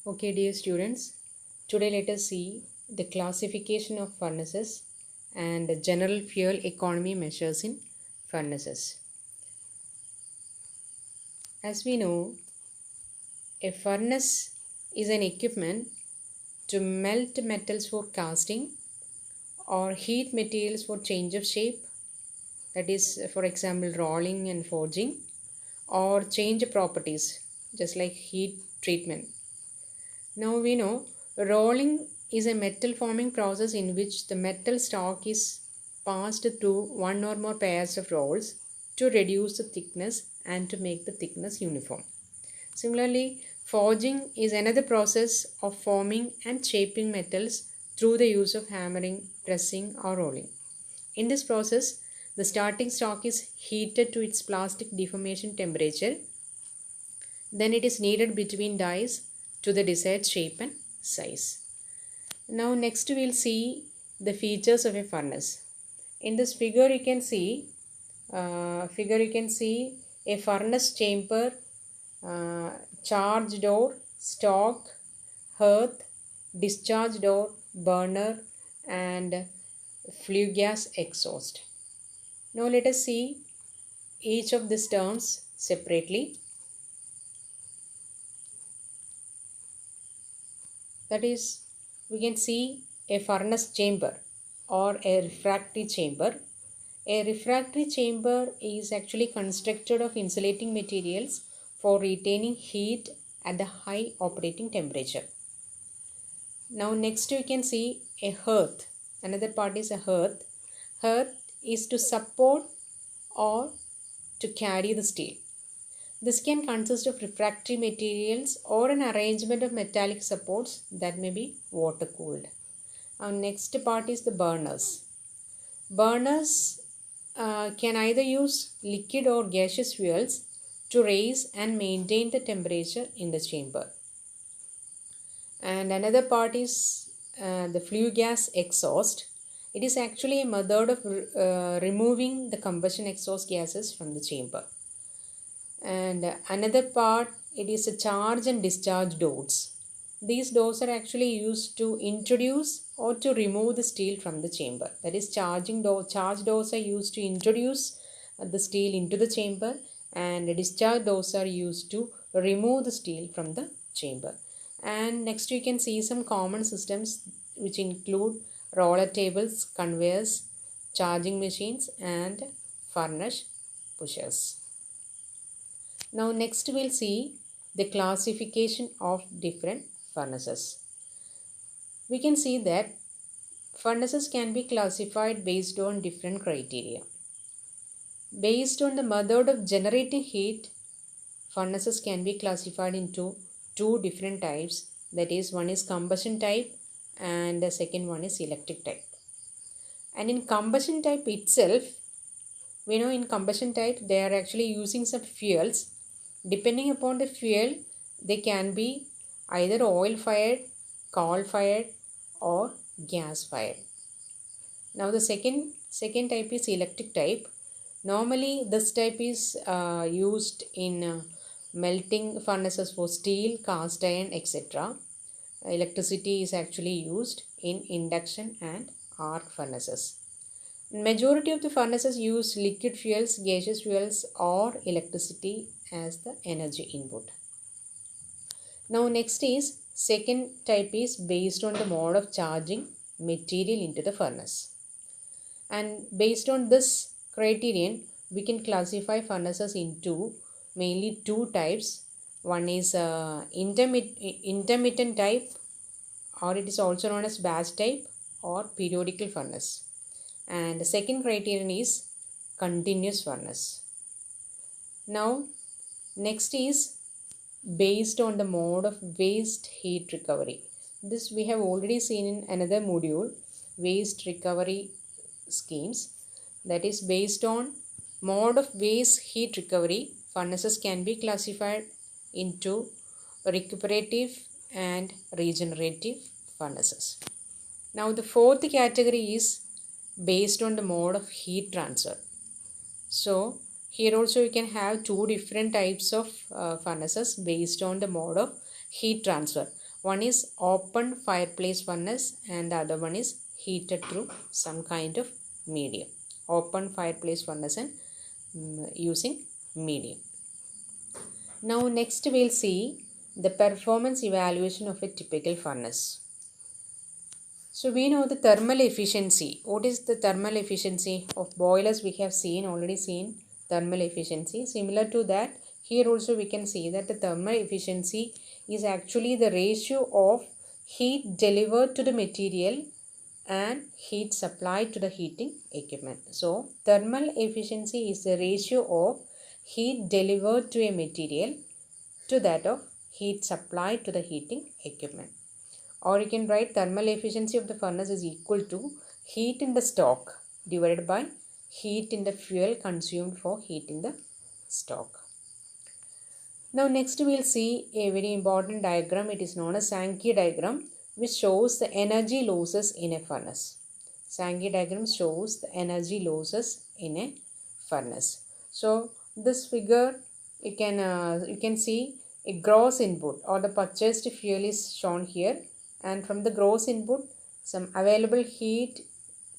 Okay, dear students, today let us see the classification of furnaces and the general fuel economy measures in furnaces. As we know, a furnace is an equipment to melt metals for casting or heat materials for change of shape, that is, for example, rolling and forging, or change properties, just like heat treatment. Now we know rolling is a metal forming process in which the metal stock is passed through one or more pairs of rolls to reduce the thickness and to make the thickness uniform. Similarly, forging is another process of forming and shaping metals through the use of hammering, pressing, or rolling. In this process, the starting stock is heated to its plastic deformation temperature. Then it is kneaded between dies to the desired shape and size. Now next we'll see the features of a furnace. In this figure you can see a furnace chamber, charge door, stock, hearth, discharge door, burner, and flue gas exhaust. Now let us see each of these terms separately. That is, we can see a furnace chamber or a refractory chamber. A refractory chamber is actually constructed of insulating materials for retaining heat at the high operating temperature. Now next we can see a hearth. Another part is a hearth. Hearth is to support or to carry the steel. This can consist of refractory materials or an arrangement of metallic supports that may be water cooled. Our next part is the burners. Burners can either use liquid or gaseous fuels to raise and maintain the temperature in the chamber. And another part is the flue gas exhaust. It is actually a method of removing the combustion exhaust gases from the chamber. And another part, it is a charge and discharge doors. These doors are actually used to introduce or to remove the steel from the chamber. That is, charge doors are used to introduce the steel into the chamber, and the discharge doors are used to remove the steel from the chamber. And next you can see some common systems which include roller tables, conveyors, charging machines, and furnace pushers. Now next we'll see the classification of different furnaces. We can see that furnaces can be classified based on different criteria. Based on the method of generating heat, furnaces can be classified into two different types. That is, one is combustion type and the second one is electric type. And in combustion type itself, we know in combustion type they are actually using some fuels. Depending upon the fuel, they can be either oil fired, coal fired, or gas fired. Now the second type is electric type. Normally this type is used in melting furnaces for steel, cast iron, etc. Electricity is actually used in induction and arc furnaces. Majority of the furnaces use liquid fuels, gaseous fuels, or electricity as the energy input. Now next is second type is based on the mode of charging material into the furnace. And based on this criterion, we can classify furnaces into mainly two types. One is intermittent type, or it is also known as batch type or periodical furnace. And the second criterion is continuous furnace. Now next is based on the mode of waste heat recovery. This we have already seen in another module, waste recovery schemes. That is, based on mode of waste heat recovery, furnaces can be classified into recuperative and regenerative furnaces. Now the fourth category is based on the mode of heat transfer. So here also you can have two different types of furnaces based on the mode of heat transfer. One is open fireplace furnace and the other one is heated through some kind of medium. Open fireplace furnace and using medium. Now next we'll see the performance evaluation of a typical furnace. So we know the thermal efficiency. What is the thermal efficiency of boilers? We have already seen thermal efficiency. Similar to that, here also we can see that the thermal efficiency is actually the ratio of heat delivered to the material and heat supplied to the heating equipment. So thermal efficiency is the ratio of heat delivered to a material to that of heat supplied to the heating equipment. Or you can write thermal efficiency of the furnace is equal to heat in the stock divided by heat in the fuel consumed for heating the stock. Now next we will see a very important diagram. It is known as Sankey diagram, which shows the energy losses in a furnace. Sankey diagram shows the energy losses in a furnace. So this figure you can see a gross input or the purchased fuel is shown here, and from the gross input some available heat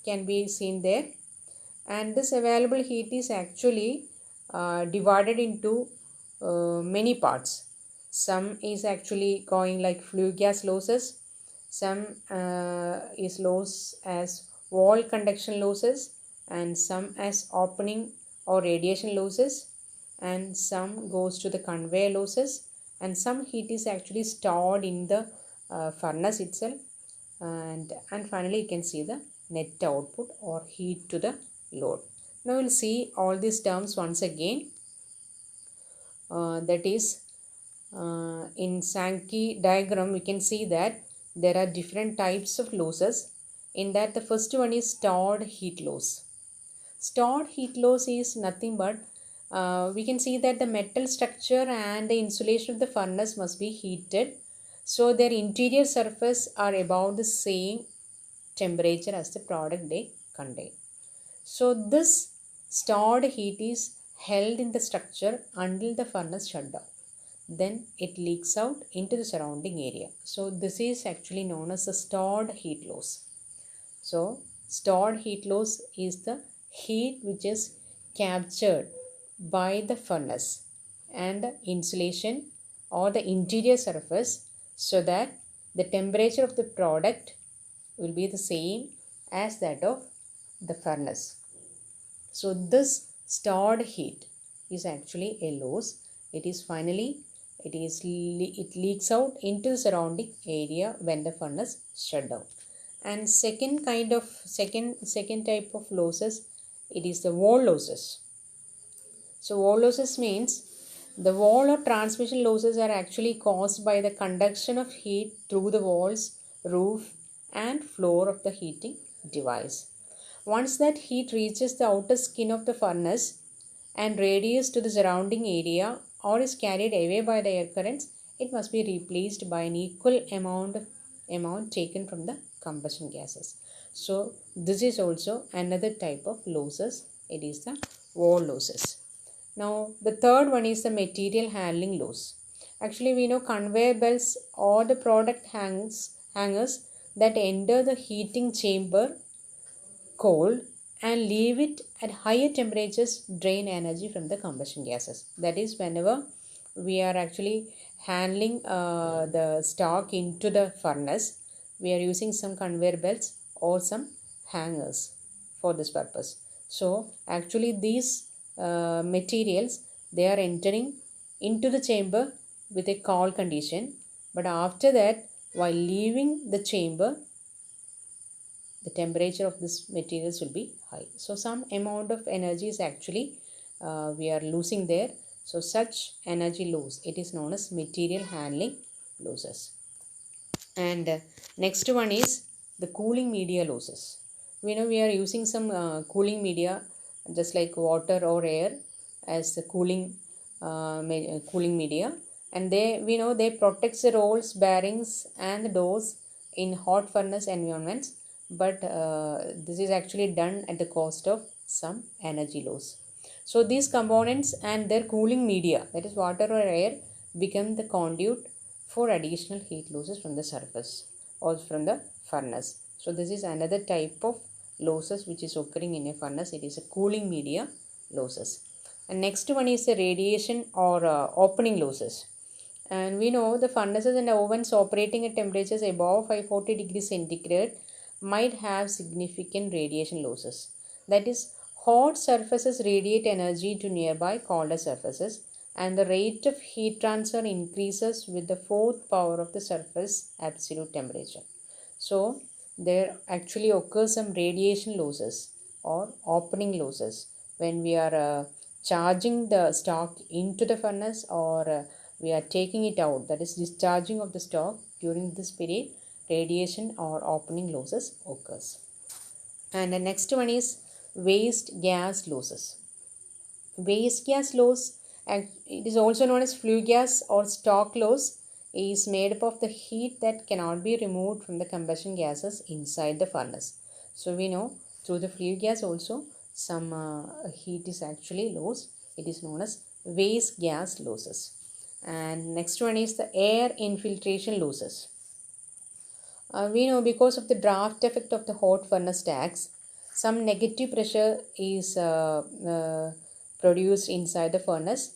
can be seen there, and this available heat is actually divided into many parts. Some is actually going like flue gas losses, some is loss as wall conduction losses, and some as opening or radiation losses, and some goes to the conveyor losses, and some heat is actually stored in the furnace itself, and finally you can see the net output or heat to the load. Now we'll see all these terms once again. That is in Sankey diagram we can see that there are different types of losses. In that the first one is stored heat loss. Stored heat loss is nothing but we can see that the metal structure and the insulation of the furnace must be heated, so their interior surface are about the same temperature as the product they contain. So this stored heat is held in the structure until the furnace shut down. Then it leaks out into the surrounding area. So this is actually known as the stored heat loss. So stored heat loss is the heat which is captured by the furnace and the insulation or the interior surface, so that the temperature of the product will be the same as that of the furnace. So this stored heat is actually a loss. It leaks out into the surrounding area when the furnace shut down. And second type of losses, it is the wall losses. So wall losses means the wall or transmission losses are actually caused by the conduction of heat through the walls, roof and floor of the heating device. Once that heat reaches the outer skin of the furnace and radiates to the surrounding area or is carried away by the air currents, it must be replaced by an equal amount taken from the combustion gases. So this is also another type of losses. It is the wall losses. Now the third one is the material handling loss. Actually we know conveyor belts or the product hangers that enter the heating chamber cold and leave it at higher temperatures drain energy from the combustion gases. That is, whenever we are actually handling the stock into the furnace, we are using some conveyor belts or some hangers for this purpose. So actually these materials, they are entering into the chamber with a cold condition, but after that while leaving the chamber the temperature of this materials will be high. So some amount of energy is actually we are losing there. So such energy loss, it is known as material handling losses. And next one is the cooling media losses. We know we are using some cooling media just like water or air as the cooling media, and we know they protect the rolls, bearings and the doors in hot furnace environments, but this is actually done at the cost of some energy loss. So these components and their cooling media, that is water or air, become the conduit for additional heat losses from the surface or from the furnace. So this is another type of losses which is occurring in a furnace. It is a cooling media losses. And next one is the radiation or opening losses. And we know the furnaces and ovens operating at temperatures above 540 degrees centigrade might have significant radiation losses. That is, hot surfaces radiate energy to nearby colder surfaces, and the rate of heat transfer increases with the fourth power of the surface absolute temperature. So, there actually occurs some radiation losses or opening losses when we are charging the stock into the furnace, or we are taking it out, that is discharging of the stock. During this period, radiation or opening losses occurs. And the next one is waste gas losses. Waste gas loss, and it is also known as flue gas or stock loss, is made up of the heat that cannot be removed from the combustion gases inside the furnace. So we know through the flue gas also some heat is actually lost. It is known as waste gas losses. And next one is the air infiltration losses. We know because of the draft effect of the hot furnace stacks, some negative pressure is produced inside the furnace,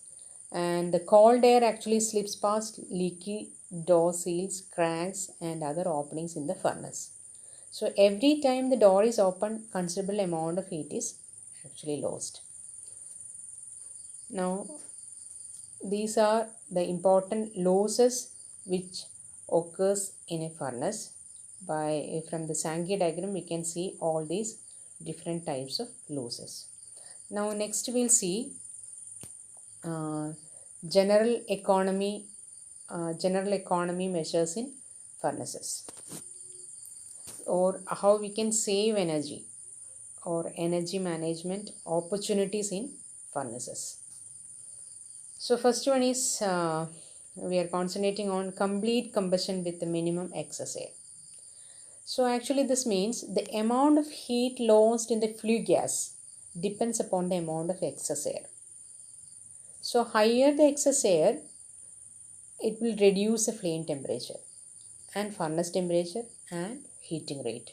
and the cold air actually slips past leaky door seals, cracks, and other openings in the furnace. So every time the door is opened, considerable amount of heat is actually lost. Now, these are the important losses which occurs in a furnace. From the Sankey diagram we can see all these different types of losses. Now next we'll see general economy measures in furnaces, or how we can save energy or energy management opportunities in furnaces. So first one is we are concentrating on complete combustion with the minimum excess air. So actually this means the amount of heat lost in the flue gas depends upon the amount of excess air. So higher the excess air, it will reduce the flame temperature and furnace temperature and heating rate.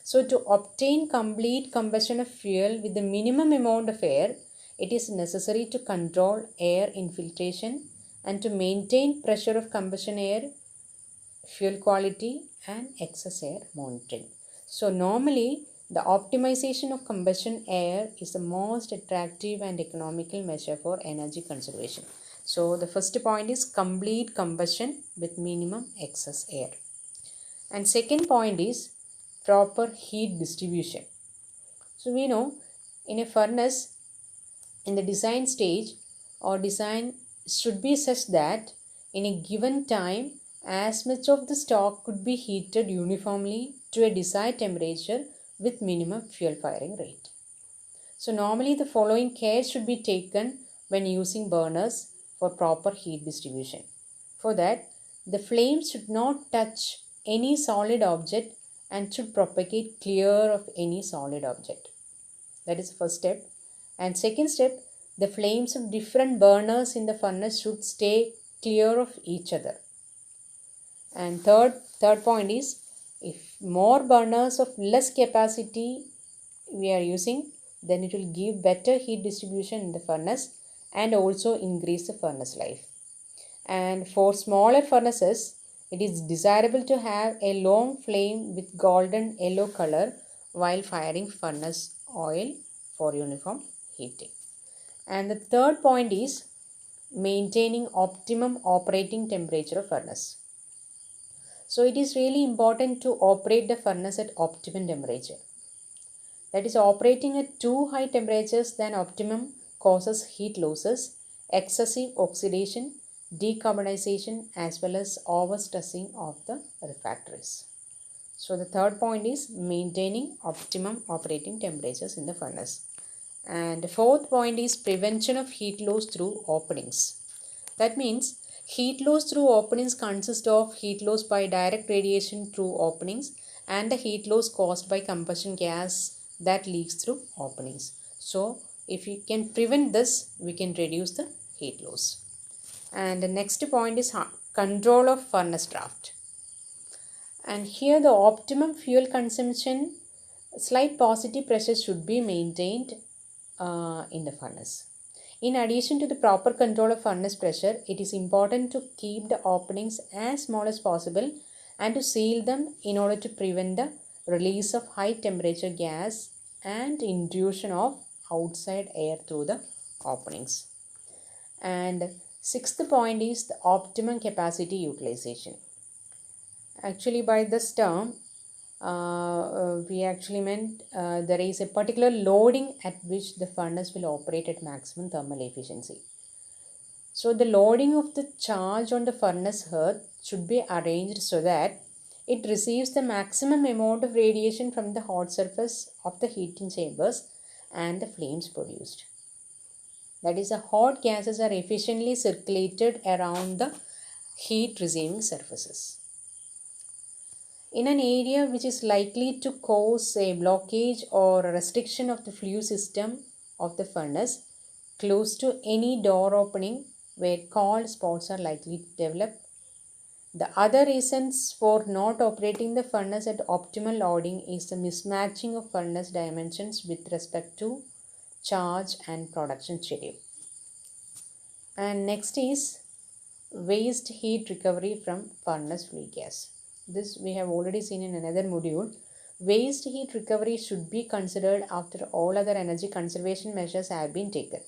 So to obtain complete combustion of fuel with the minimum amount of air, it is necessary to control air infiltration and to maintain pressure of combustion air, fuel quality, and excess air monitoring. So normally the optimization of combustion air is the most attractive and economical measure for energy conservation. So the first point is complete combustion with minimum excess air. And second point is proper heat distribution. So we know in a furnace, in the design stage, or design should be such that in a given time as much of the stock could be heated uniformly to a desired temperature with minimum fuel firing rate. So normally the following care should be taken when using burners for proper heat distribution. For that, the flames should not touch any solid object and should propagate clear of any solid object. That is the first step. And second step, the flames of different burners in the furnace should stay clear of each other. And third point is, if more burners of less capacity we are using, then it will give better heat distribution in the furnace and also increase the furnace life. And for smaller furnaces, it is desirable to have a long flame with golden yellow color while firing furnace oil for uniform heating. And the third point is maintaining optimum operating temperature of furnace. So it is really important to operate the furnace at optimum temperature. That is, operating at too high temperatures than optimum causes heat losses, excessive oxidation, decarbonization, as well as overstressing of the refractories. So the third point is maintaining optimum operating temperatures in the furnace. And the fourth point is prevention of heat loss through openings. That means heat loss through openings consist of heat loss by direct radiation through openings and the heat loss caused by combustion gas that leaks through openings. So if we can prevent this, we can reduce the heat loss. And the next point is control of furnace draft. And here the optimum fuel consumption, slight positive pressure should be maintained in the furnace. In addition to the proper control of furnace pressure, it is important to keep the openings as small as possible and to seal them in order to prevent the release of high temperature gas and intrusion of outside air through the openings. And sixth point is the optimum capacity utilization. Actually, by this term, we actually meant there is a particular loading at which the furnace will operate at maximum thermal efficiency. So the loading of the charge on the furnace hearth should be arranged so that it receives the maximum amount of radiation from the hot surface of the heating chambers and the flames produced. That is, the hot gases are efficiently circulated around the heat receiving surfaces. In an area which is likely to cause a blockage or a restriction of the flue system of the furnace, close to any door opening where cold spots are likely to develop. The other reasons for not operating the furnace at optimal loading is the mismatching of furnace dimensions with respect to charge and production schedule. And next is waste heat recovery from furnace flue gas. This we have already seen in another module. Waste heat recovery should be considered after all other energy conservation measures have been taken.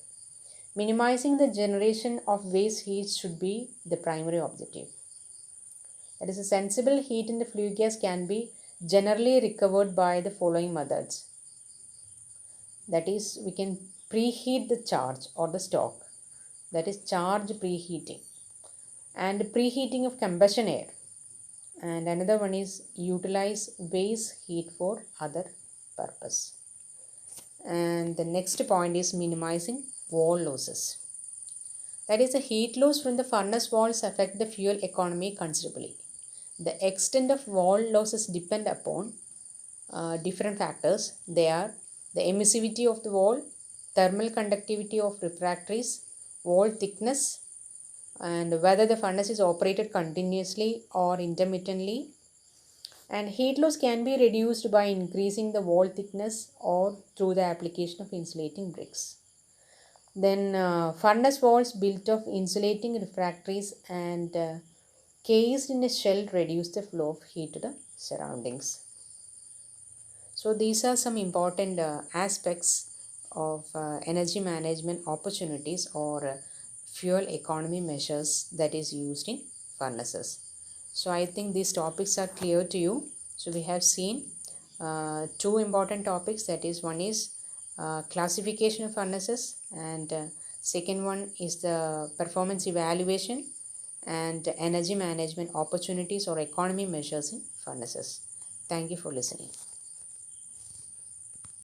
Minimizing the generation of waste heat should be the primary objective. That is, a sensible heat in the flue gas can be generally recovered by the following methods. That is, we can preheat the charge or the stock. That is charge preheating. And preheating of combustion air. And another one is utilize waste heat for other purpose. And the next point is minimizing wall losses. That is, the heat loss from the furnace walls affect the fuel economy considerably. The extent of wall losses depend upon different factors. They are the emissivity of the wall, thermal conductivity of refractories, wall thickness, and whether the furnace is operated continuously or intermittently. And heat loss can be reduced by increasing the wall thickness or through the application of insulating bricks. Then furnace walls built of insulating refractories and cased in a shell reduce the flow of heat to the surroundings. So these are some important aspects of energy management opportunities or fuel economy measures that is used in furnaces. So I think these topics are clear to you. So we have seen two important topics, that is, one is classification of furnaces, and second one is the performance evaluation and energy management opportunities or economy measures in furnaces. Thank you for listening.